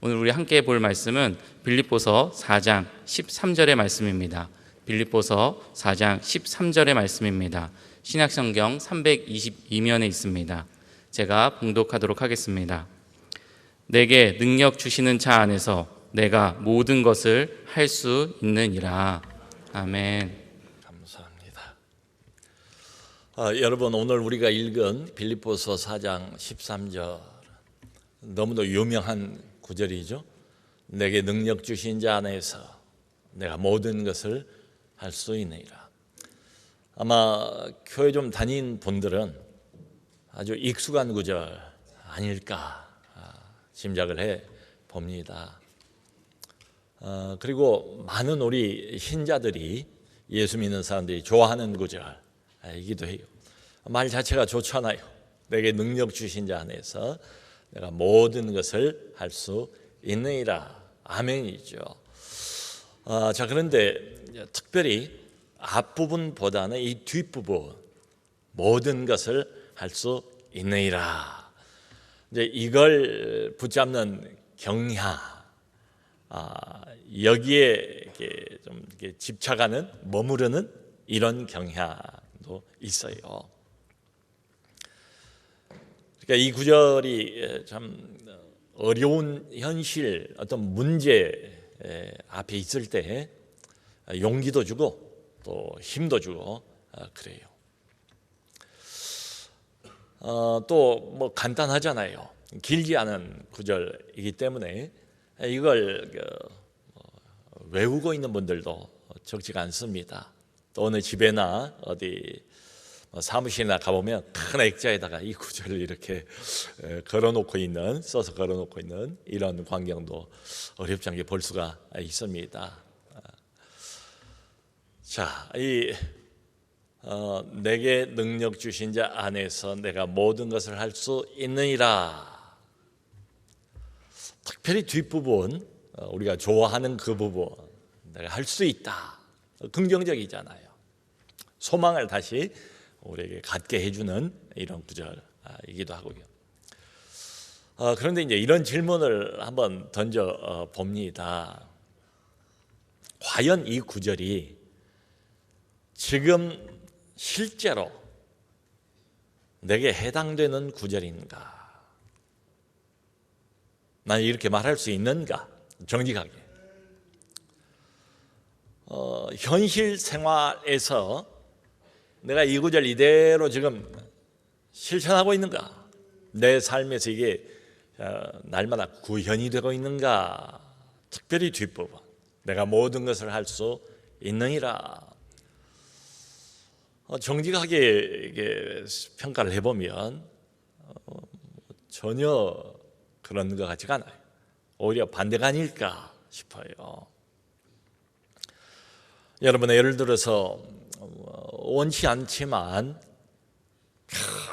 오늘 우리 함께 볼 말씀은 빌립보서 4장 13절의 말씀입니다. 빌립보서 4장 13절의 말씀입니다. 신약성경 322면에 있습니다. 제가 봉독하도록 하겠습니다. 내게 능력 주시는 자 안에서 내가 모든 것을 할 수 있느니라. 아멘. 감사합니다. 여러분, 오늘 우리가 읽은 빌립보서 4장 13절 너무도 유명한 구절이죠. 내게 능력 주신 자 안에서 내가 모든 것을 할 수 있느니라. 아마 교회 좀 다닌 분들은 아주 익숙한 구절 아닐까 짐작을 해 봅니다. 그리고 많은 우리 신자들이, 예수 믿는 사람들이 좋아하는 구절이기도 해요. 말 자체가 좋잖아요. 내게 능력 주신 자 안에서 내가 모든 것을 할 수 있느니라. 아멘이죠. 자, 그런데 특별히 앞부분보다는 이 뒷부분, 모든 것을 할 수 있느니라, 이제 이걸 붙잡는 경향, 여기에 좀 집착하는, 머무르는 이런 경향도 있어요. 그러니까 이 구절이 참 어려운 현실, 어떤 문제 앞에 있을 때 용기도 주고 또 힘도 주고 그래요. 또 뭐 간단하잖아요. 길지 않은 구절이기 때문에 이걸 외우고 있는 분들도 적지가 않습니다. 또 어느 집에나 어디 사무실이나 가보면 큰 액자에다가 이 구절을 이렇게 써서 걸어놓고 있는 이런 광경도 어렵지 않게 볼 수가 있습니다. 자, 내게 능력 주신 자 안에서 내가 모든 것을 할 수 있느니라. 특별히 뒷부분, 우리가 좋아하는 그 부분, 내가 할 수 있다, 긍정적이잖아요. 소망을 다시 우리에게 갖게 해주는 이런 구절이기도 하고요. 그런데 이제 이런 질문을 한번 던져 봅니다. 과연 이 구절이 지금 실제로 내게 해당되는 구절인가? 난 이렇게 말할 수 있는가? 정직하게. 현실 생활에서 내가 이 구절 이대로 지금 실천하고 있는가? 내 삶에서 이게 날마다 구현이 되고 있는가? 특별히 뒷부분, 내가 모든 것을 할 수 있느니라. 정직하게 이게 평가를 해보면 전혀 그런 것 같지가 않아요. 오히려 반대가 아닐까 싶어요. 여러분, 예를 들어서 원치 않지만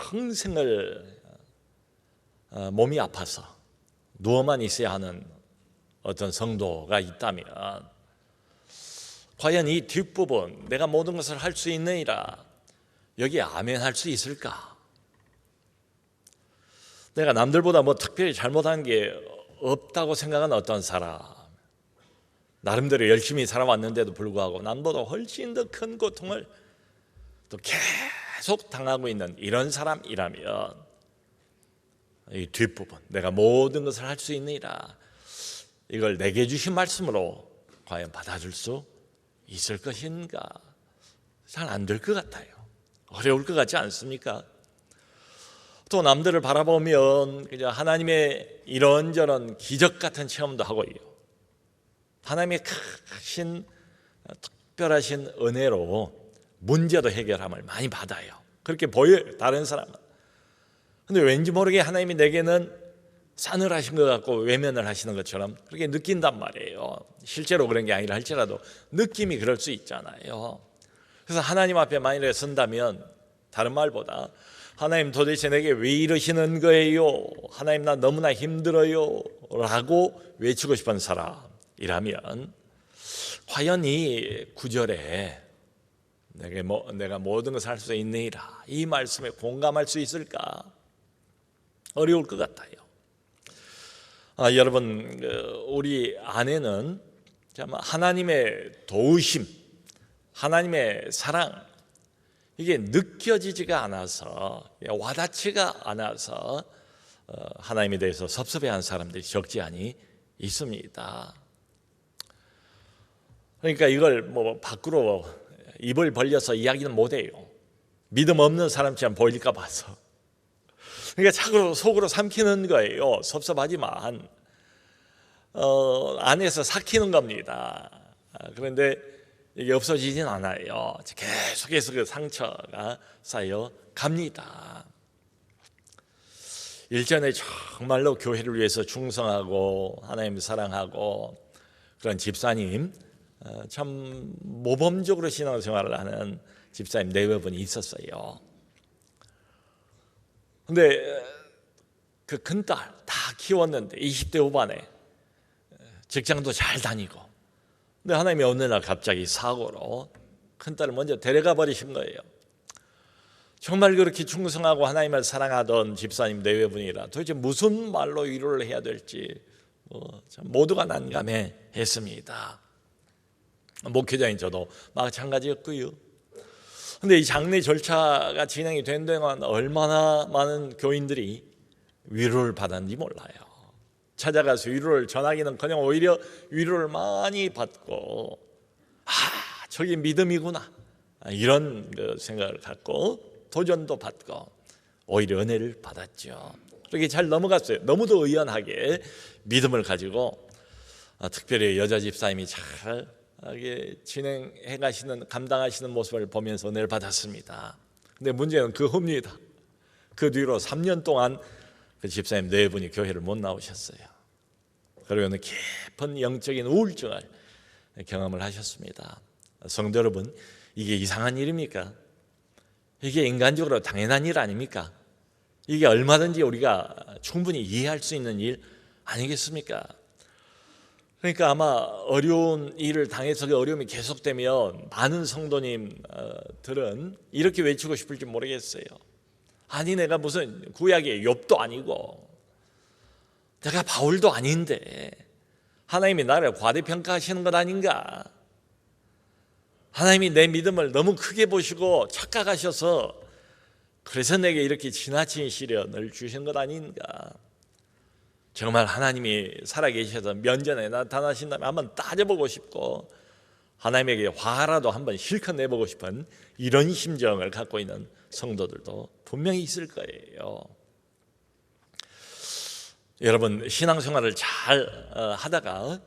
평생을 몸이 아파서 누워만 있어야 하는 어떤 성도가 있다면 과연 이 뒷부분, 내가 모든 것을 할 수 있느니라, 여기에 아멘 할 수 있을까? 내가 남들보다 뭐 특별히 잘못한 게 없다고 생각하는 어떤 사람, 나름대로 열심히 살아왔는데도 불구하고 남보다 훨씬 더 큰 고통을 또 계속 당하고 있는 이런 사람이라면 이 뒷부분, 내가 모든 것을 할 수 있느니라, 이걸 내게 주신 말씀으로 과연 받아줄 수 있을 것인가? 잘 안 될 것 같아요. 어려울 것 같지 않습니까? 또 남들을 바라보면 그냥 하나님의 이런저런 기적 같은 체험도 하고요, 하나님의 크신 특별하신 은혜로 문제도 해결함을 많이 받아요. 그렇게 보여요, 다른 사람은. 근데 왠지 모르게 하나님이 내게는 싸늘하신 것 같고 외면을 하시는 것처럼 그렇게 느낀단 말이에요. 실제로 그런 게 아니라 할지라도 느낌이 그럴 수 있잖아요. 그래서 하나님 앞에 만일에 선다면 다른 말보다 하나님 도대체 내게 왜 이러시는 거예요? 하나님 나 너무나 힘들어요 라고 외치고 싶은 사람이라면 과연 이 구절에 내가 모든 것을 할 수 있느니라, 이 말씀에 공감할 수 있을까? 어려울 것 같아요. 여러분, 우리 안에는 참 하나님의 도우심, 하나님의 사랑, 이게 느껴지지가 않아서, 와닿지가 않아서 하나님에 대해서 섭섭해하는 사람들이 적지 않이 있습니다. 그러니까 이걸 뭐 밖으로 입을 벌려서 이야기는 못해요. 믿음 없는 사람처럼 보일까 봐서. 그러니까 자꾸 속으로 삼키는 거예요. 섭섭하지만 안에서 삭히는 겁니다. 그런데 이게 없어지진 않아요. 계속해서 그 상처가 쌓여 갑니다. 일전에 정말로 교회를 위해서 충성하고 하나님을 사랑하고 그런 집사님, 참 모범적으로 신앙생활을 하는 집사님 네여 분이 있었어요. 근데 그 큰딸 다 키웠는데 20대 후반에 직장도 잘 다니고, 근데 하나님이 어느 날 갑자기 사고로 큰딸을 먼저 데려가 버리신 거예요. 정말 그렇게 충성하고 하나님을 사랑하던 집사님 네여 분이라 도대체 무슨 말로 위로를 해야 될지 참 모두가 난감해했습니다. 목회자인 저도 마찬가지였고요. 근데 이 장례 절차가 진행이 된 동안 얼마나 많은 교인들이 위로를 받았는지 몰라요. 찾아가서 위로를 전하기는커녕 오히려 위로를 많이 받고, 저게 믿음이구나, 이런 생각을 갖고 도전도 받고 오히려 은혜를 받았죠. 그렇게 잘 넘어갔어요. 너무도 의연하게 믿음을 가지고 특별히 여자 집사님이 잘 진행해 가시는, 감당하시는 모습을 보면서 은혜를 받았습니다. 근데 문제는 그 후입니다. 그 뒤로 3년 동안 그 집사님 네 분이 교회를 못 나오셨어요. 그리고는 깊은 영적인 우울증을 경험을 하셨습니다. 성도 여러분, 이게 이상한 일입니까? 이게 인간적으로 당연한 일 아닙니까? 이게 얼마든지 우리가 충분히 이해할 수 있는 일 아니겠습니까? 그러니까 아마 어려운 일을 당해서 그 어려움이 계속되면 많은 성도님들은 이렇게 외치고 싶을지 모르겠어요. 아니, 내가 무슨 구약의 욥도 아니고 내가 바울도 아닌데 하나님이 나를 과대평가하시는 것 아닌가? 하나님이 내 믿음을 너무 크게 보시고 착각하셔서 그래서 내게 이렇게 지나친 시련을 주신 것 아닌가? 정말 하나님이 살아계셔서 면전에 나타나신다면 한번 따져보고 싶고 하나님에게 화라도 한번 실컷 내보고 싶은 이런 심정을 갖고 있는 성도들도 분명히 있을 거예요. 여러분, 신앙생활을 잘 하다가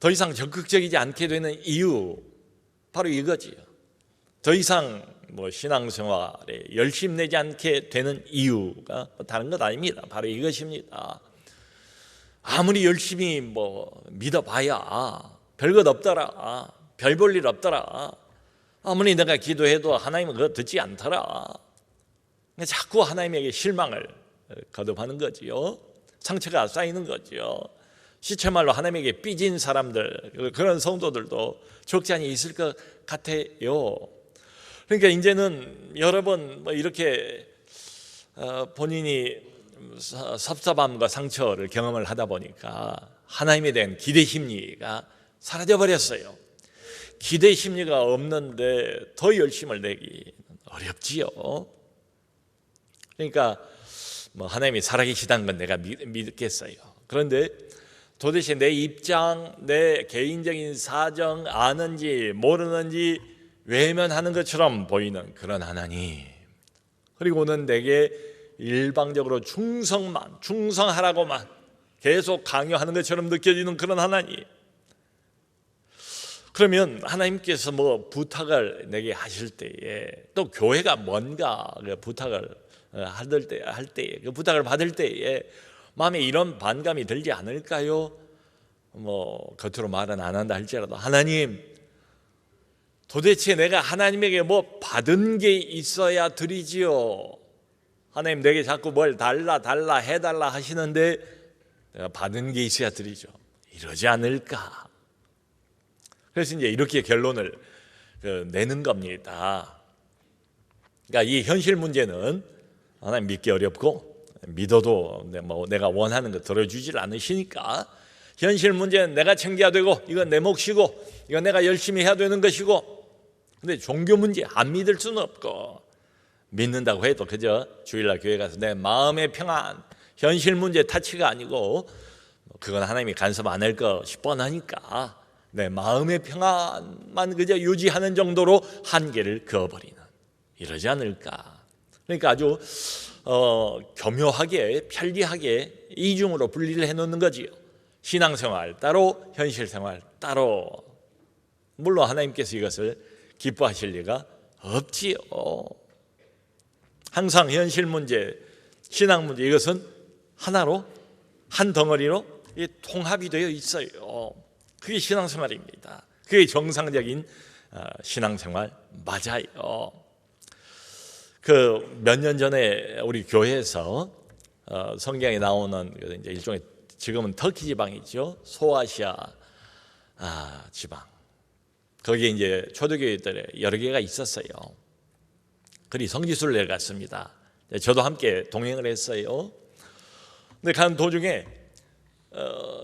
더 이상 적극적이지 않게 되는 이유, 바로 이거지요. 더 이상 신앙생활에 열심 내지 않게 되는 이유가 다른 것 아닙니다. 바로 이것입니다. 아무리 열심히 믿어봐야 별것 없더라, 별 볼 일 없더라, 아무리 내가 기도해도 하나님은 그거 듣지 않더라. 자꾸 하나님에게 실망을 거듭하는 거지요. 상처가 쌓이는 거지요. 시체말로 하나님에게 삐진 사람들, 그런 성도들도 적지 않이 있을 것 같아요. 그러니까 이제는 여러 번 이렇게 본인이 섭섭함과 상처를 경험을 하다 보니까 하나님에 대한 기대 심리가 사라져 버렸어요. 기대 심리가 없는데 더 열심을 내기 어렵지요. 그러니까 하나님이 살아계시다는 건 내가 믿겠어요. 그런데 도대체 내 입장, 내 개인적인 사정 아는지 모르는지 외면하는 것처럼 보이는 그런 하나님, 그리고는 내게 일방적으로 충성하라고만 계속 강요하는 것처럼 느껴지는 그런 하나님. 그러면 하나님께서 부탁을 내게 하실 때에, 또 교회가 뭔가 부탁을 할 때에, 그 부탁을 받을 때에 마음에 이런 반감이 들지 않을까요? 겉으로 말은 안 한다 할지라도, 하나님, 도대체 내가 하나님에게 받은 게 있어야 드리지요. 하나님, 내게 자꾸 뭘 달라 해달라 하시는데 내가 받은 게 있어야 드리죠. 이러지 않을까? 그래서 이제 이렇게 결론을 내는 겁니다. 그러니까 이 현실 문제는 하나님 믿기 어렵고 믿어도 내가 원하는 거 들어주질 않으시니까 현실 문제는 내가 챙겨야 되고 이건 내 몫이고 이건 내가 열심히 해야 되는 것이고, 근데 종교 문제 안 믿을 수는 없고, 믿는다고 해도 그저 주일날 교회 가서 내 마음의 평안, 현실 문제 타치가 아니고 그건 하나님이 간섭 안 할 것이 뻔하니까 내 마음의 평안만 그저 유지하는 정도로 한계를 그어버리는, 이러지 않을까. 그러니까 아주 교묘하게 편리하게 이중으로 분리를 해놓는 거지요. 신앙생활 따로, 현실생활 따로. 물론 하나님께서 이것을 기뻐하실 리가 없지요. 항상 현실 문제, 신앙 문제, 이것은 하나로, 한 덩어리로 통합이 되어 있어요. 그게 신앙생활입니다. 그게 정상적인 신앙생활 맞아요. 그 몇 년 전에 우리 교회에서 성경에 나오는 이제 일종의, 지금은 터키 지방이죠, 소아시아 지방, 거기에 이제 초대교회들이 여러 개가 있었어요. 그리 성지순례를 내려갔습니다. 저도 함께 동행을 했어요. 근데 가는 도중에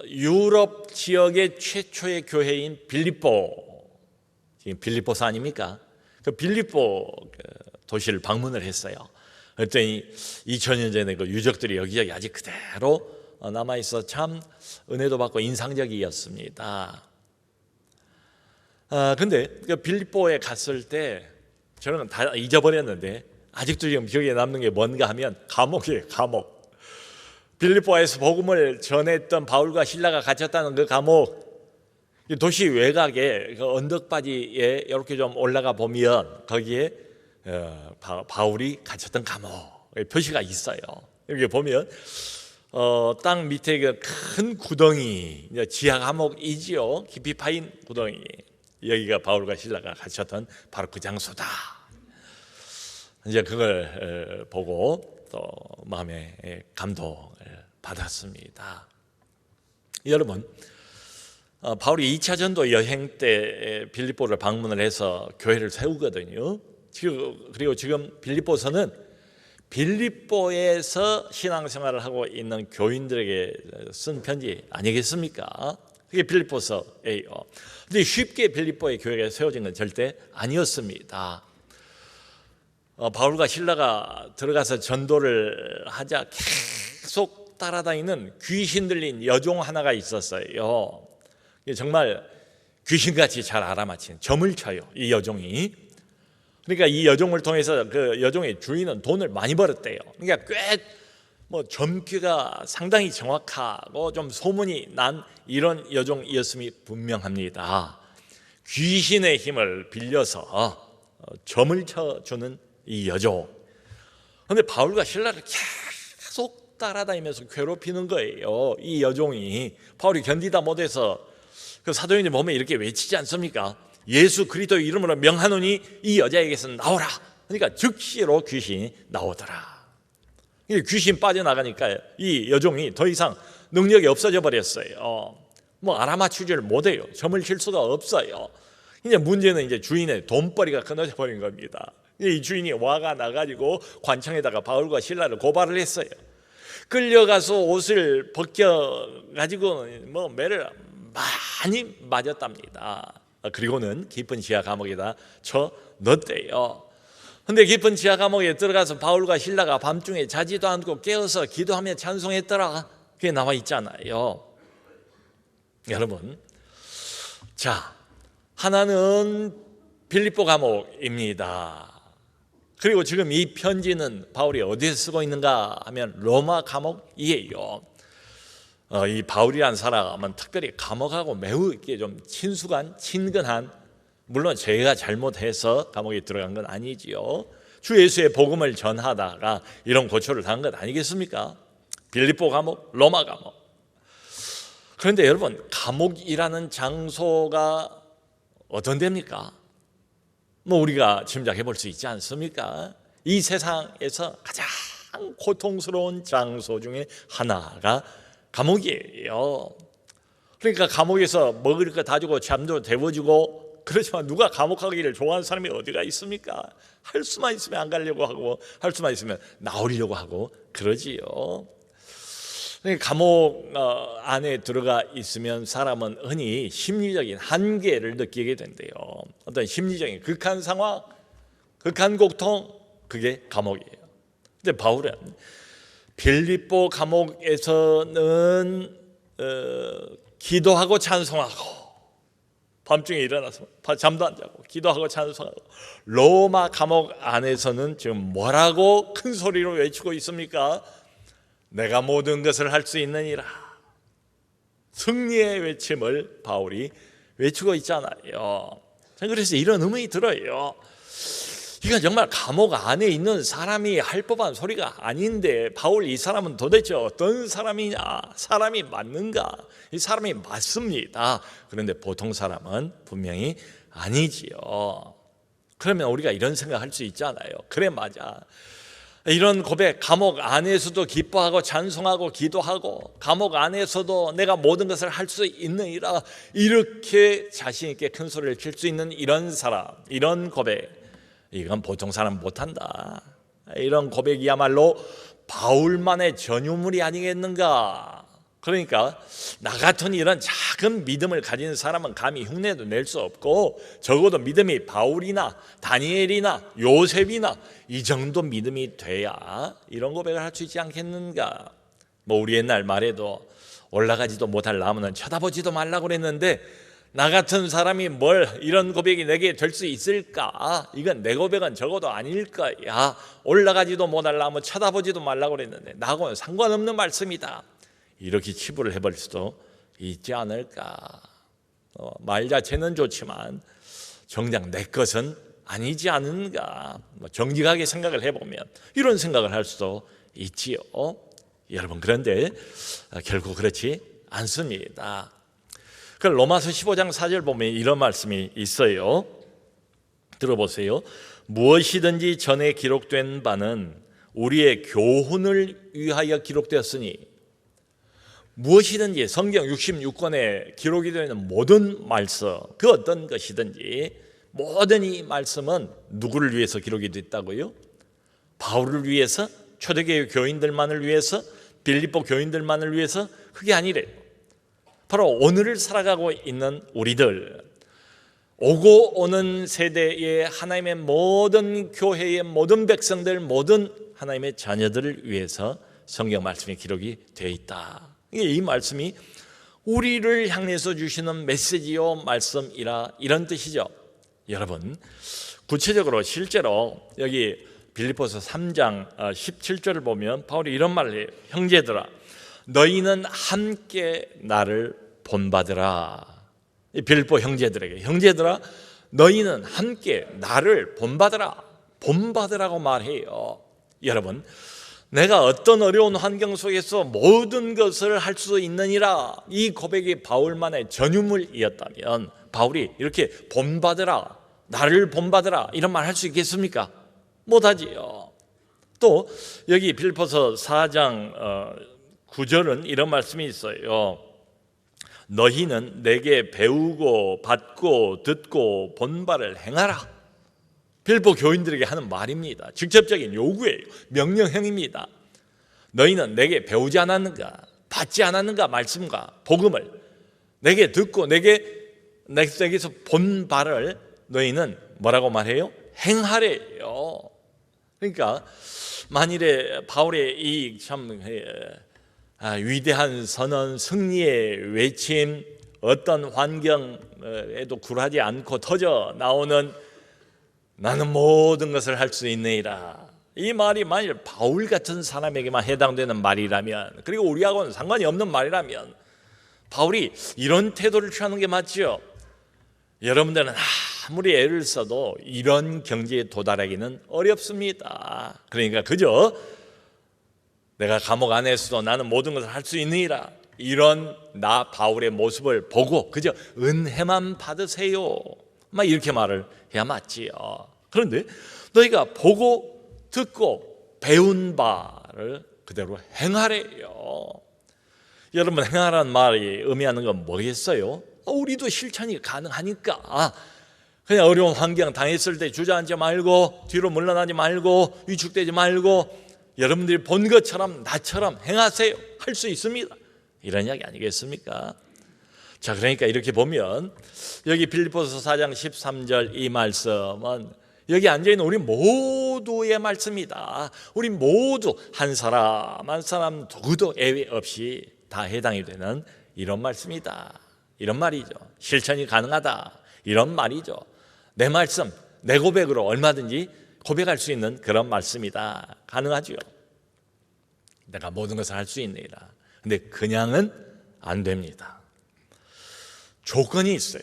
유럽 지역의 최초의 교회인 빌립보, 지금 빌립보사 아닙니까? 그 빌립보 도시를 방문을 했어요. 그랬더니 2000년 전에 그 유적들이 여기저기 아직 그대로 남아있어 참 은혜도 받고 인상적이었습니다. 근데 그 빌립보에 갔을 때 저는 다 잊어버렸는데 아직도 지금 기억에 남는 게 뭔가 하면 감옥이에요. 감옥. 빌립보에서 복음을 전했던 바울과 실라가 갇혔다는 그 감옥, 도시 외곽에 그 언덕바지에 이렇게 좀 올라가 보면 거기에 바울이 갇혔던 감옥 표시가 있어요. 여기 보면 땅 밑에 그 큰 구덩이, 지하 감옥이지요. 깊이 파인 구덩이, 여기가 바울과 실라가 갇혔던 바로 그 장소다. 이제 그걸 보고 또 마음에 감동을 받았습니다. 여러분, 바울이 2차 전도 여행 때 빌립보를 방문을 해서 교회를 세우거든요. 그리고 지금 빌립보서는 빌립보에서 신앙생활을 하고 있는 교인들에게 쓴 편지 아니겠습니까? 그게 빌립보서예요. 근데 쉽게 빌립보의 교회가 세워진 건 절대 아니었습니다. 바울과 실라가 들어가서 전도를 하자 계속 따라다니는 귀신 들린 여종 하나가 있었어요. 정말 귀신같이 잘 알아맞힌, 점을 쳐요, 이 여종이. 그러니까 이 여종을 통해서 그 여종의 주인은 돈을 많이 벌었대요. 그러니까 꽤 점괘가 상당히 정확하고 좀 소문이 난 이런 여종이었음이 분명합니다. 귀신의 힘을 빌려서 점을 쳐주는 이 여종. 그런데 바울과 실라를 계속 따라다니면서 괴롭히는 거예요. 이 여종이. 바울이 견디다 못해서 그 사도행전 보면 이렇게 외치지 않습니까? 예수 그리스도의 이름으로 명하노니 이 여자에게서 나오라. 그러니까 즉시로 귀신이 나오더라. 귀신 빠져나가니까 이 여종이 더 이상 능력이 없어져 버렸어요. 알아맞히지를 못해요. 점을 칠 수가 없어요. 이제 문제는 이제 주인의 돈벌이가 끊어져 버린 겁니다. 이 주인이 화가 나가지고 관청에다가 바울과 실라를 고발을 했어요. 끌려가서 옷을 벗겨가지고 매를 많이 맞았답니다. 그리고는 깊은 지하 감옥에다 쳐 넣었대요. 근데 깊은 지하 감옥에 들어가서 바울과 실라가 밤중에 자지도 않고 깨어서 기도하며 찬송했더라. 그게 나와 있잖아요. 여러분, 자, 하나는 빌립보 감옥입니다. 그리고 지금 이 편지는 바울이 어디에 쓰고 있는가 하면 로마 감옥이에요. 이 바울이라는 사람은 특별히 감옥하고 매우 이렇게 좀 친근한, 물론 제가 잘못해서 감옥에 들어간 건 아니지요. 주 예수의 복음을 전하다가 이런 고초를 당한 것 아니겠습니까? 빌립보 감옥, 로마 감옥. 그런데 여러분, 감옥이라는 장소가 어떤 데입니까? 우리가 짐작해 볼 수 있지 않습니까? 이 세상에서 가장 고통스러운 장소 중에 하나가 감옥이에요. 그러니까 감옥에서 먹을 거 다 주고 잠도 데워주고 그렇지만 누가 감옥 가기를 좋아하는 사람이 어디가 있습니까? 할 수만 있으면 안 가려고 하고 할 수만 있으면 나오려고 하고 그러지요. 감옥 안에 들어가 있으면 사람은 흔히 심리적인 한계를 느끼게 된대요. 어떤 심리적인 극한 상황, 극한 고통, 그게 감옥이에요. 근데 바울은 빌립보 감옥에서는 기도하고 찬송하고, 밤중에 일어나서 잠도 안 자고 기도하고 찬송하고, 로마 감옥 안에서는 지금 뭐라고 큰 소리로 외치고 있습니까? 내가 모든 것을 할 수 있느니라. 승리의 외침을 바울이 외치고 있잖아요. 그래서 이런 의문이 들어요. 이건 정말 감옥 안에 있는 사람이 할 법한 소리가 아닌데, 바울 이 사람은 도대체 어떤 사람이냐? 사람이 맞는가? 이 사람이 맞습니다. 그런데 보통 사람은 분명히 아니지요. 그러면 우리가 이런 생각할 수 있잖아요. 그래, 맞아. 이런 고백, 감옥 안에서도 기뻐하고 찬송하고 기도하고, 감옥 안에서도 내가 모든 것을 할 수 있느니라, 이렇게 자신 있게 큰 소리를 칠 수 있는 이런 사람, 이런 고백, 이건 보통 사람 못한다. 이런 고백이야말로 바울만의 전유물이 아니겠는가. 그러니까 나 같은 이런 작은 믿음을 가진 사람은 감히 흉내도 낼 수 없고, 적어도 믿음이 바울이나 다니엘이나 요셉이나 이 정도 믿음이 돼야 이런 고백을 할 수 있지 않겠는가. 우리 옛날 말에도 올라가지도 못할 나무는 쳐다보지도 말라고 그랬는데, 나 같은 사람이 뭘 이런 고백이 내게 될 수 있을까? 이건 내 고백은 적어도 아닐 거야. 올라가지도 못할 나무 쳐다보지도 말라고 그랬는데 나하고는 상관없는 말씀이다. 이렇게 치부를 해버릴 수도 있지 않을까. 말 자체는 좋지만 정작 내 것은 아니지 않은가. 정직하게 생각을 해보면 이런 생각을 할 수도 있지요. 여러분, 그런데 결국 그렇지 않습니다. 그 로마서 15장 4절 보면 이런 말씀이 있어요. 들어보세요. 무엇이든지 전에 기록된 바는 우리의 교훈을 위하여 기록되었으니. 무엇이든지 성경 66권에 기록이 되어 있는 모든 말씀, 그 어떤 것이든지 모든 이 말씀은 누구를 위해서 기록이 됐다고요? 바울을 위해서, 초대교회 교인들만을 위해서, 빌립보 교인들만을 위해서? 그게 아니래요. 바로 오늘을 살아가고 있는 우리들, 오고 오는 세대의 하나님의 모든 교회의 모든 백성들, 모든 하나님의 자녀들을 위해서 성경 말씀이 기록이 되어 있다. 이 말씀이 우리를 향해서 주시는 메시지요 말씀이라, 이런 뜻이죠. 여러분, 구체적으로 실제로 여기 빌립보서 3장 17절을 보면 바울이 이런 말을 해요. 형제들아, 너희는 함께 나를 본받으라. 빌립보 형제들에게, 형제들아 너희는 함께 나를 본받으라. 본받으라고 말해요. 여러분, 내가 어떤 어려운 환경 속에서 모든 것을 할 수 있느니라, 이 고백이 바울만의 전유물이었다면 바울이 이렇게 본받으라, 나를 본받으라 이런 말 할 수 있겠습니까? 못하지요. 또 여기 빌립보서 4장 9절은 이런 말씀이 있어요. 너희는 내게 배우고 받고 듣고 본 바를 행하라. 빌립보 교인들에게 하는 말입니다. 직접적인 요구예요. 명령형입니다. 너희는 내게 배우지 않았는가, 받지 않았는가, 말씀과 복음을 내게 듣고 내게서 본 바를 너희는 뭐라고 말해요? 행하래요. 그러니까 만일에 바울의 이 참 위대한 선언, 승리의 외침, 어떤 환경에도 굴하지 않고 터져 나오는 나는 모든 것을 할 수 있느니라, 이 말이 만일 바울 같은 사람에게만 해당되는 말이라면, 그리고 우리하고는 상관이 없는 말이라면 바울이 이런 태도를 취하는 게 맞죠. 여러분들은 아무리 애를 써도 이런 경지에 도달하기는 어렵습니다. 그러니까 그저 내가 감옥 안에서도 나는 모든 것을 할 수 있느니라, 이런 나 바울의 모습을 보고 그저 은혜만 받으세요, 막 이렇게 말을 해야 맞지요. 그런데 너희가 보고 듣고 배운 바를 그대로 행하래요. 여러분, 행하라는 말이 의미하는 건 뭐겠어요? 우리도 실천이 가능하니까 그냥 어려운 환경 당했을 때 주저앉지 말고 뒤로 물러나지 말고 위축되지 말고 여러분들이 본 것처럼 나처럼 행하세요. 할 수 있습니다. 이런 이야기 아니겠습니까? 자, 그러니까 이렇게 보면 여기 빌립보서 4장 13절 이 말씀은 여기 앉아있는 우리 모두의 말씀이다. 우리 모두 한 사람 한 사람 누구도 예외 없이 다 해당이 되는 이런 말씀이다. 이런 말이죠. 실천이 가능하다. 이런 말이죠. 내 말씀, 내 고백으로 얼마든지 고백할 수 있는 그런 말씀이다. 가능하죠. 내가 모든 것을 할 수 있느니라. 근데 그냥은 안 됩니다. 조건이 있어요.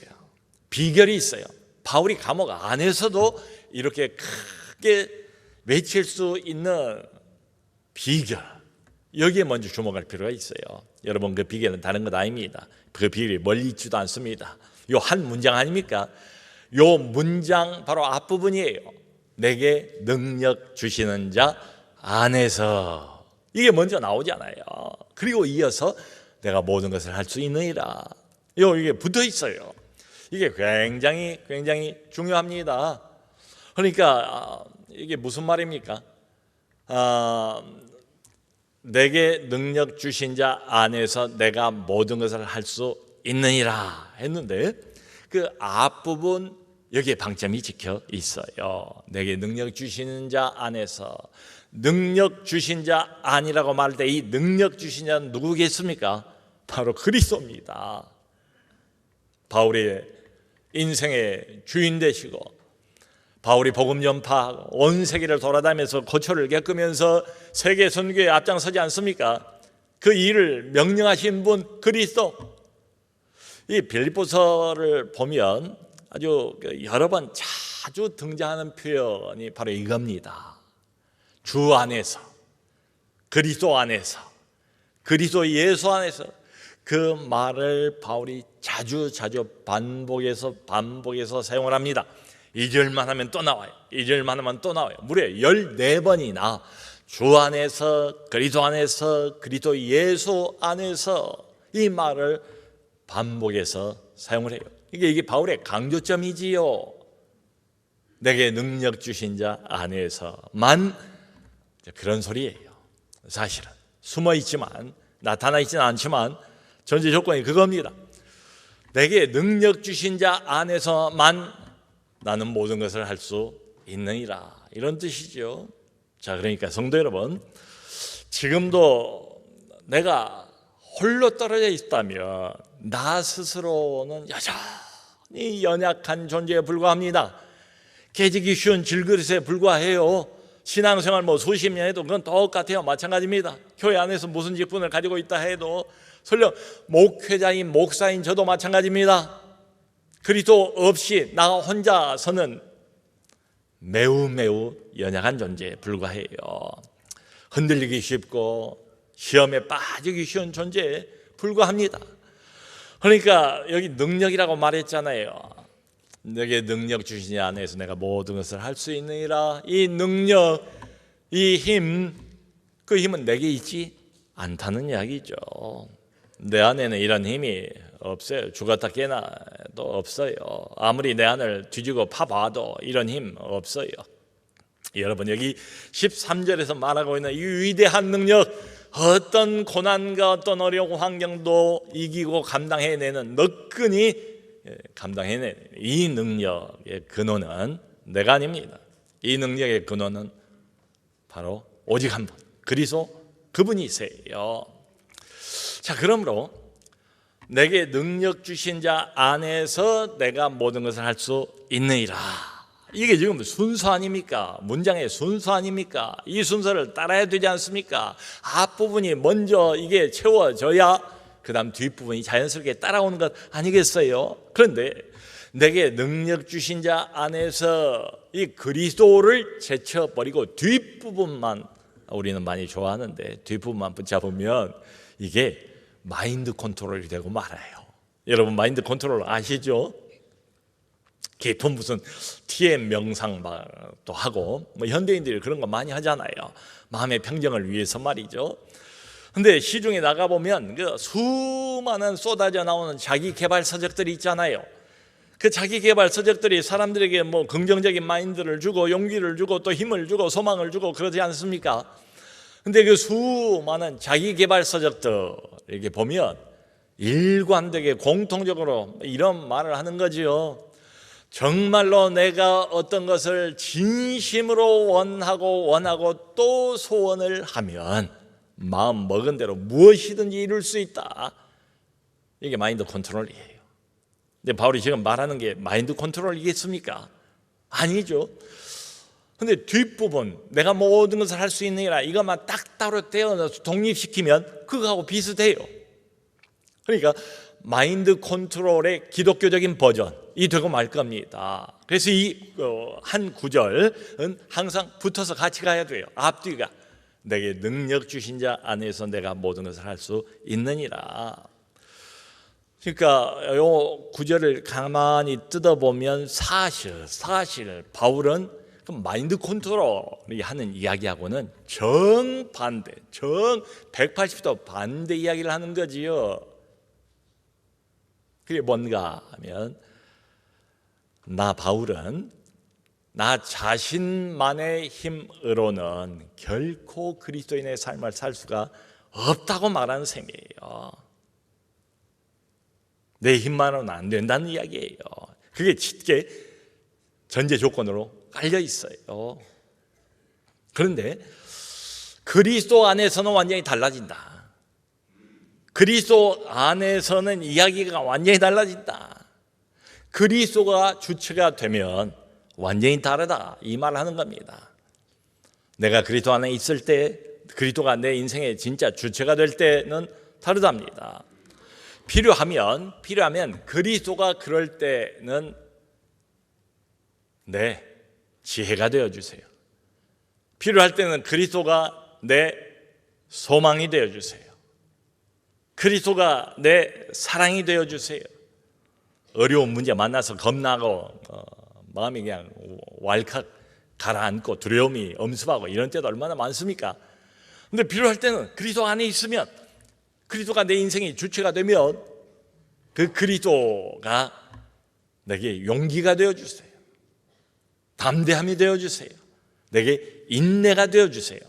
비결이 있어요. 바울이 감옥 안에서도 이렇게 크게 외칠 수 있는 비결, 여기에 먼저 주목할 필요가 있어요. 여러분, 그 비결은 다른 것 아닙니다. 그 비결이 멀리 있지도 않습니다. 요 한 문장 아닙니까? 요 문장 바로 앞부분이에요. 내게 능력 주시는 자 안에서, 이게 먼저 나오잖아요. 그리고 이어서 내가 모든 것을 할 수 있느니라. 이게 붙어 있어요. 이게 굉장히 중요합니다. 그러니까 이게 무슨 말입니까? 내게 능력 주신 자 안에서 내가 모든 것을 할 수 있느니라 했는데 그 앞부분 여기에 방점이 찍혀 있어요. 내게 능력 주시는 자 안에서, 능력 주신 자 아니라고 말할 때 이 능력 주신 자는 누구겠습니까? 바로 그리스도입니다. 바울의 인생의 주인 되시고 바울이 복음 전파하고 온 세계를 돌아다니면서 고초를 겪으면서 세계 선교에 앞장서지 않습니까? 그 일을 명령하신 분 그리스도. 이 빌립보서를 보면 아주 여러 번 자주 등장하는 표현이 바로 이겁니다. 주 안에서, 그리스도 안에서, 그리스도 예수 안에서. 그 말을 바울이 자주 반복해서 사용을 합니다. 2절만 하면 또 나와요. 2절만 하면 또 나와요. 무려 14번이나 주 안에서, 그리스도 안에서, 그리스도 예수 안에서 이 말을 반복해서 사용을 해요. 이게 바울의 강조점이지요. 내게 능력 주신 자 안에서만, 그런 소리예요. 사실은 숨어 있지만, 나타나 있지는 않지만 전제 조건이 그겁니다. 내게 능력 주신 자 안에서만 나는 모든 것을 할 수 있느니라, 이런 뜻이죠. 자, 그러니까 성도 여러분, 지금도 내가 홀로 떨어져 있다면 나 스스로는 여전히 연약한 존재에 불과합니다. 깨지기 쉬운 질그릇에 불과해요. 신앙생활 수십 년 해도 그건 똑같아요. 마찬가지입니다. 교회 안에서 무슨 직분을 가지고 있다 해도, 설령 목회자인 목사인 저도 마찬가지입니다. 그리스도 없이 나 혼자서는 매우 연약한 존재에 불과해요. 흔들리기 쉽고 시험에 빠지기 쉬운 존재에 불과합니다. 그러니까 여기 능력이라고 말했잖아요. 내게 능력 주시니 안에서 내가 모든 것을 할 수 있느니라. 이 능력, 이 힘, 그 힘은 내게 있지 않다는 이야기죠. 내 안에는 이런 힘이 없어요. 죽었다 깨나도 없어요. 아무리 내 안을 뒤지고 파봐도 이런 힘 없어요. 여러분, 여기 13절에서 말하고 있는 이 위대한 능력, 어떤 고난과 어떤 어려운 환경도 이기고 감당해내는, 너끈히 감당해내는 이 능력의 근원은 내가 아닙니다. 이 능력의 근원은 바로 오직 한 분, 그리스도 그분이세요. 자, 그러므로 내게 능력 주신 자 안에서 내가 모든 것을 할 수 있느니라. 이게 지금 순서 아닙니까? 문장의 순서 아닙니까? 이 순서를 따라야 되지 않습니까? 앞부분이 먼저 이게 채워져야 그 다음 뒷부분이 자연스럽게 따라오는 것 아니겠어요? 그런데 내게 능력 주신 자 안에서 이 그리스도를 제쳐버리고 뒷부분만 우리는 많이 좋아하는데 뒷부분만 붙잡으면 이게 마인드 컨트롤이 되고 말아요. 여러분, 마인드 컨트롤 아시죠? 깊은 무슨 TM 명상도 하고 현대인들이 그런 거 많이 하잖아요. 마음의 평정을 위해서 말이죠. 근데 시중에 나가보면 그 수많은 쏟아져 나오는 자기 개발 서적들이 있잖아요. 그 자기 개발 서적들이 사람들에게 뭐 긍정적인 마인드를 주고 용기를 주고 또 힘을 주고 소망을 주고 그러지 않습니까? 근데 그 수많은 자기 개발 서적들 이렇게 보면 일관되게 공통적으로 이런 말을 하는 거지요. 정말로 내가 어떤 것을 진심으로 원하고 또 소원을 하면 마음 먹은 대로 무엇이든지 이룰 수 있다. 이게 마인드 컨트롤이에요. 근데 바울이 지금 말하는 게 마인드 컨트롤이겠습니까? 아니죠. 근데 뒷부분 내가 모든 것을 할 수 있느니라 이것만 딱 따로 떼어내서 독립시키면 그거하고 비슷해요. 그러니까 마인드 컨트롤의 기독교적인 버전이 되고 말 겁니다. 그래서 이 한 구절은 항상 붙어서 같이 가야 돼요. 앞뒤가 내게 능력 주신 자 안에서 내가 모든 것을 할 수 있느니라. 그러니까 이 구절을 가만히 뜯어보면 사실 바울은 그 마인드 컨트롤이 하는 이야기하고는 정반대, 180도 반대 이야기를 하는 거지요. 그게 뭔가 하면 나 바울은 나 자신만의 힘으로는 결코 그리스도인의 삶을 살 수가 없다고 말하는 셈이에요. 내 힘만으로는 안 된다는 이야기예요. 그게 짙게 전제 조건으로 깔려 있어요. 그런데 그리스도 안에서는 완전히 달라진다. 그리스도 안에서는 이야기가 완전히 달라진다. 그리스도가 주체가 되면 완전히 다르다. 이 말을 하는 겁니다. 내가 그리스도 안에 있을 때, 그리스도가 내 인생의 진짜 주체가 될 때는 다르답니다. 필요하면 그리스도가 그럴 때는 내 지혜가 되어주세요. 필요할 때는 그리스도가 내 소망이 되어주세요. 그리스도가 내 사랑이 되어주세요. 어려운 문제 만나서 겁나고 마음이 그냥 왈칵 가라앉고 두려움이 엄습하고 이런 때도 얼마나 많습니까? 근데 필요할 때는 그리스도 안에 있으면 그리스도가 내 인생의 주체가 되면 그 그리스도가 내게 용기가 되어주세요. 담대함이 되어주세요. 내게 인내가 되어주세요.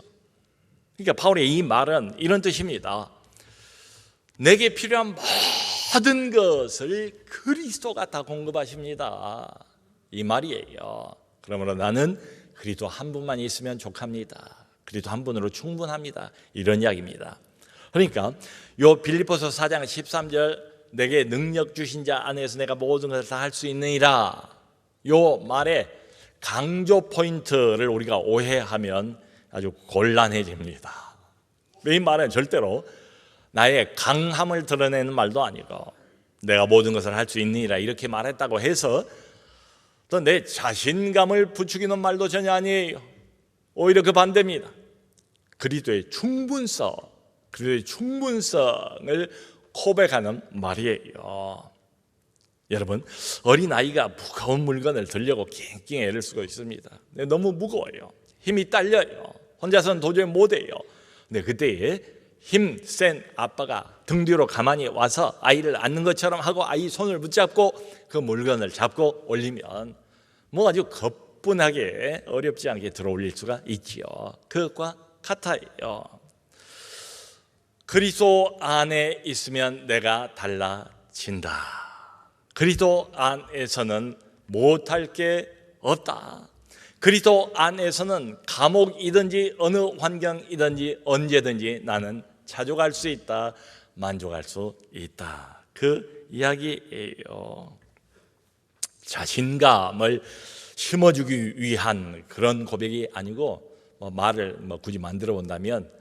그러니까 바울의 이 말은 이런 뜻입니다. 내게 필요한 모든 것을 그리스도가 다 공급하십니다. 이 말이에요. 그러므로 나는 그리스도 한 분만 있으면 족합니다. 그리스도 한 분으로 충분합니다. 이런 이야기입니다. 그러니까 요 빌립보서 4장 13절 내게 능력 주신 자 안에서 내가 모든 것을 다 할 수 있느니라. 요 말에 강조 포인트를 우리가 오해하면 아주 곤란해집니다. 이 말은 절대로 나의 강함을 드러내는 말도 아니고 내가 모든 것을 할 수 있느니라 이렇게 말했다고 해서 또 내 자신감을 부추기는 말도 전혀 아니에요. 오히려 그 반대입니다. 그리스도의 충분성을 고백하는 말이에요. 여러분, 어린아이가 무거운 물건을 들려고 낑낑 애를 쓰고 있습니다. 너무 무거워요. 힘이 딸려요. 혼자서는 도저히 못해요. 근데 그때에 힘센 아빠가 등 뒤로 가만히 와서 아이를 안는 것처럼 하고 아이 손을 붙잡고 그 물건을 잡고 올리면 뭐 아주 거뿐하게 어렵지 않게 들어올릴 수가 있지요. 그것과 같아요. 그리스도 안에 있으면 내가 달라진다. 그리스도 안에서는 못할 게 없다. 그리스도 안에서는 감옥이든지 어느 환경이든지 언제든지 나는 자족할 수 있다. 만족할 수 있다. 그 이야기예요. 자신감을 심어주기 위한 그런 고백이 아니고 말을 굳이 만들어 본다면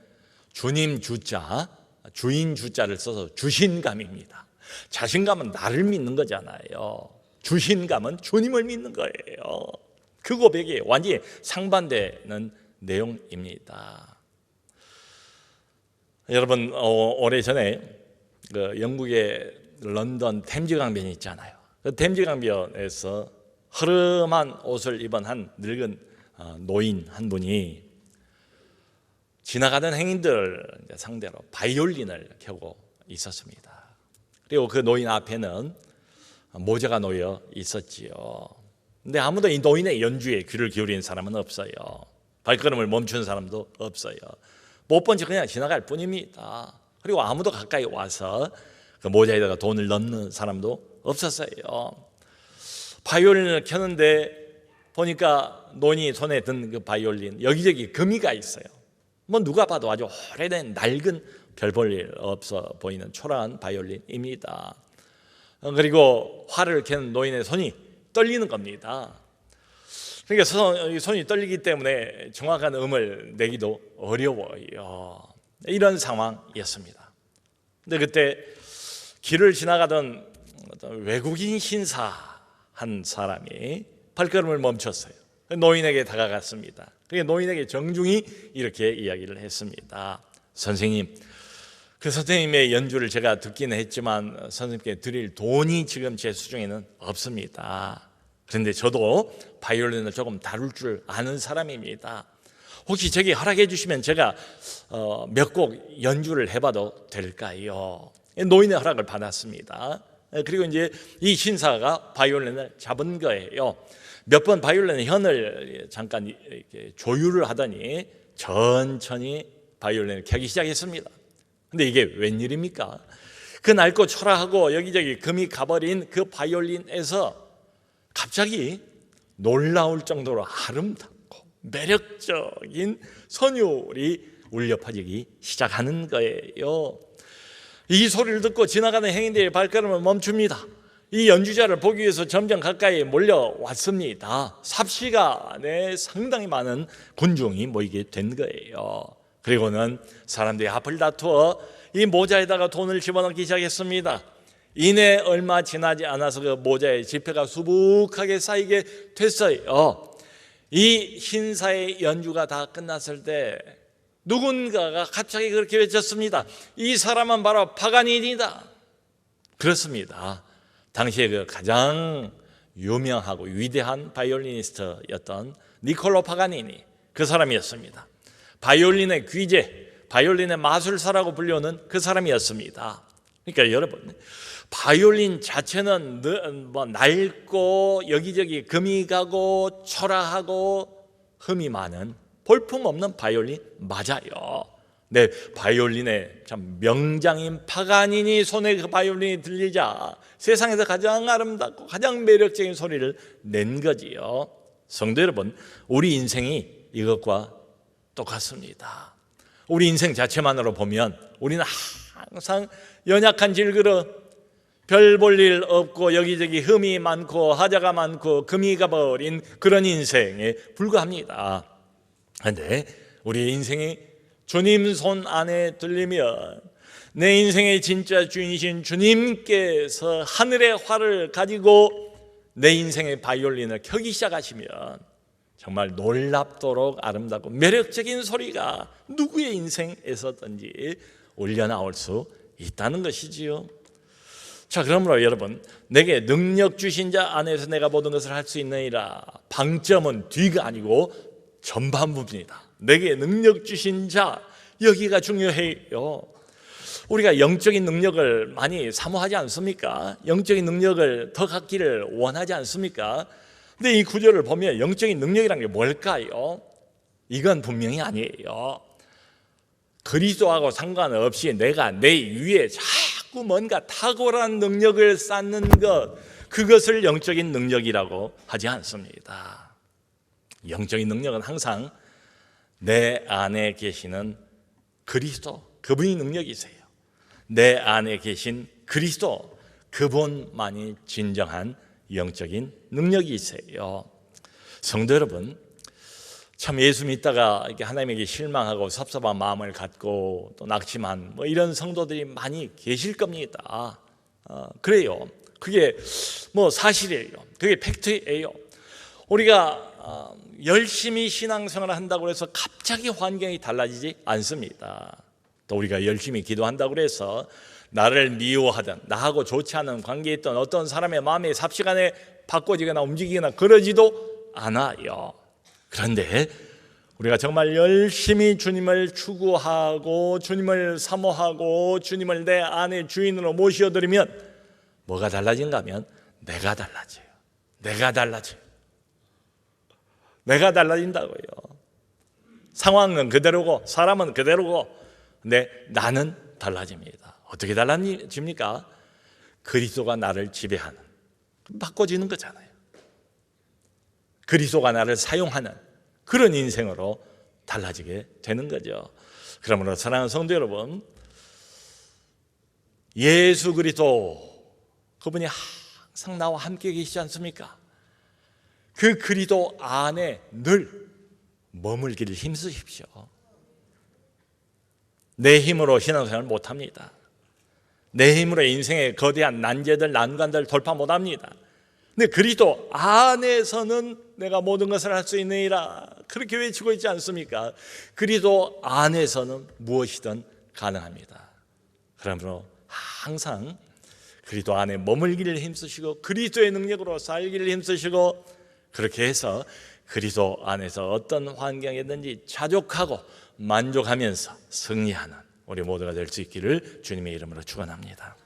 주님 주자, 주인 주자를 써서 주신감입니다. 자신감은 나를 믿는 거잖아요. 주신감은 주님을 믿는 거예요. 그 고백이 완전히 상반되는 내용입니다. 여러분 오래전에 그 영국의 런던 템즈 강변이 있잖아요. 그 템즈 강변에서 허름한 옷을 입은 한 늙은 노인 한 분이 지나가던 행인들 상대로 바이올린을 켜고 있었습니다. 그리고 그 노인 앞에는 모자가 놓여 있었지요. 근데 아무도 이 노인의 연주에 귀를 기울이는 사람은 없어요. 발걸음을 멈춘 사람도 없어요. 못 본 채 그냥 지나갈 뿐입니다. 그리고 아무도 가까이 와서 그 모자에다가 돈을 넣는 사람도 없었어요. 바이올린을 켜는데 보니까 노인이 손에 든 그 바이올린 여기저기 금이가 있어요. 뭐 누가 봐도 아주 오래된 낡은 별 볼 일 없어 보이는 초라한 바이올린입니다. 그리고 활을 켜는 노인의 손이 떨리는 겁니다. 그러니까 손이 떨리기 때문에 정확한 음을 내기도 어려워요. 이런 상황이었습니다. 근데 그때 길을 지나가던 어떤 외국인 신사 한 사람이 발걸음을 멈췄어요. 노인에게 다가갔습니다. 그게 노인에게 정중히 이렇게 이야기를 했습니다. 선생님, 그 선생님의 연주를 제가 듣기는 했지만 선생님께 드릴 돈이 지금 제 수중에는 없습니다. 그런데 저도 바이올린을 조금 다룰 줄 아는 사람입니다. 혹시 저기 허락해 주시면 제가 몇 곡 연주를 해봐도 될까요? 노인의 허락을 받았습니다. 그리고 이제 이 신사가 바이올린을 잡은 거예요. 몇 번 바이올린 현을 잠깐 이렇게 조율을 하더니 천천히 바이올린을 켜기 시작했습니다. 근데 이게 웬일입니까? 그 낡고 초라하고 여기저기 금이 가버린 그 바이올린에서 갑자기 놀라울 정도로 아름답고 매력적인 선율이 울려 퍼지기 시작하는 거예요. 이 소리를 듣고 지나가는 행인들의 발걸음을 멈춥니다. 이 연주자를 보기 위해서 점점 가까이 몰려왔습니다. 삽시간에 상당히 많은 군중이 모이게 된 거예요. 그리고는 사람들이 앞을 다투어 이 모자에다가 돈을 집어넣기 시작했습니다. 이내 얼마 지나지 않아서 그 모자에 지폐가 수북하게 쌓이게 됐어요. 이 신사의 연주가 다 끝났을 때 누군가가 갑자기 그렇게 외쳤습니다. 이 사람은 바로 파가니니다. 그렇습니다. 당시에 그 가장 유명하고 위대한 바이올리니스트였던 니콜로 파가니니, 그 사람이었습니다. 바이올린의 귀재, 바이올린의 마술사라고 불리우는 그 사람이었습니다. 그러니까 여러분, 바이올린 자체는 낡고 여기저기 금이 가고 초라하고 흠이 많은 볼품없는 바이올린 맞아요. 네, 바이올린의 참 명장인 파가니니 손에 그 바이올린이 들리자 세상에서 가장 아름답고 가장 매력적인 소리를 낸 거지요. 성도 여러분, 우리 인생이 이것과 똑같습니다. 우리 인생 자체만으로 보면 우리는 항상 연약한 질그릇, 별 볼 일 없고 여기저기 흠이 많고 하자가 많고 금이 가버린 그런 인생에 불과합니다. 그런데 우리의 인생이 주님 손 안에 들리면 내 인생의 진짜 주인이신 주님께서 하늘의 활을 가지고 내 인생의 바이올린을 켜기 시작하시면 정말 놀랍도록 아름답고 매력적인 소리가 누구의 인생에서든지 울려 나올 수 있다는 것이지요. 자, 그러므로 여러분, 내게 능력 주신 자 안에서 내가 모든 것을 할 수 있느니라. 방점은 뒤가 아니고 전반부입니다. 내게 능력 주신 자, 여기가 중요해요. 우리가 영적인 능력을 많이 사모하지 않습니까? 영적인 능력을 더 갖기를 원하지 않습니까? 근데 이 구절을 보면 영적인 능력이란 게 뭘까요? 이건 분명히 아니에요. 그리스도하고 상관없이 내가 내 위에 자꾸 뭔가 탁월한 능력을 쌓는 것, 그것을 영적인 능력이라고 하지 않습니다. 영적인 능력은 항상 내 안에 계시는 그리스도, 그분이 능력이세요. 내 안에 계신 그리스도, 그분만이 진정한 영적인 능력이세요. 성도 여러분, 참 예수 믿다가 이렇게 하나님에게 실망하고 섭섭한 마음을 갖고 또 낙심한 뭐 이런 성도들이 많이 계실 겁니다. 그래요. 그게 뭐 사실이에요. 그게 팩트예요. 우리가 열심히 신앙생활을 한다고 해서 갑자기 환경이 달라지지 않습니다. 또 우리가 열심히 기도한다고 해서 나를 미워하던, 나하고 좋지 않은 관계에 있던 어떤 사람의 마음이 삽시간에 바꿔지거나 움직이거나 그러지도 않아요. 그런데 우리가 정말 열심히 주님을 추구하고 주님을 사모하고 주님을 내 안의 주인으로 모셔드리면 뭐가 달라진가 하면 내가 달라져요. 내가 달라져요. 내가 달라진다고요. 상황은 그대로고 사람은 그대로고 근데 나는 달라집니다. 어떻게 달라집니까? 그리스도가 나를 지배하는, 바꿔지는 거잖아요. 그리스도가 나를 사용하는 그런 인생으로 달라지게 되는 거죠. 그러므로 사랑하는 성도 여러분, 예수 그리스도 그분이 항상 나와 함께 계시지 않습니까? 그 그리스도 안에 늘 머물기를 힘쓰십시오. 내 힘으로 신앙생활 못합니다. 내 힘으로 인생의 거대한 난제들, 난관들 돌파 못합니다. 근데 그리스도 안에서는 내가 모든 것을 할 수 있느니라 그렇게 외치고 있지 않습니까? 그리스도 안에서는 무엇이든 가능합니다. 그러므로 항상 그리스도 안에 머물기를 힘쓰시고 그리스도의 능력으로 살기를 힘쓰시고 그렇게 해서 그리스도 안에서 어떤 환경이든지 자족하고 만족하면서 승리하는 우리 모두가 될 수 있기를 주님의 이름으로 축원합니다.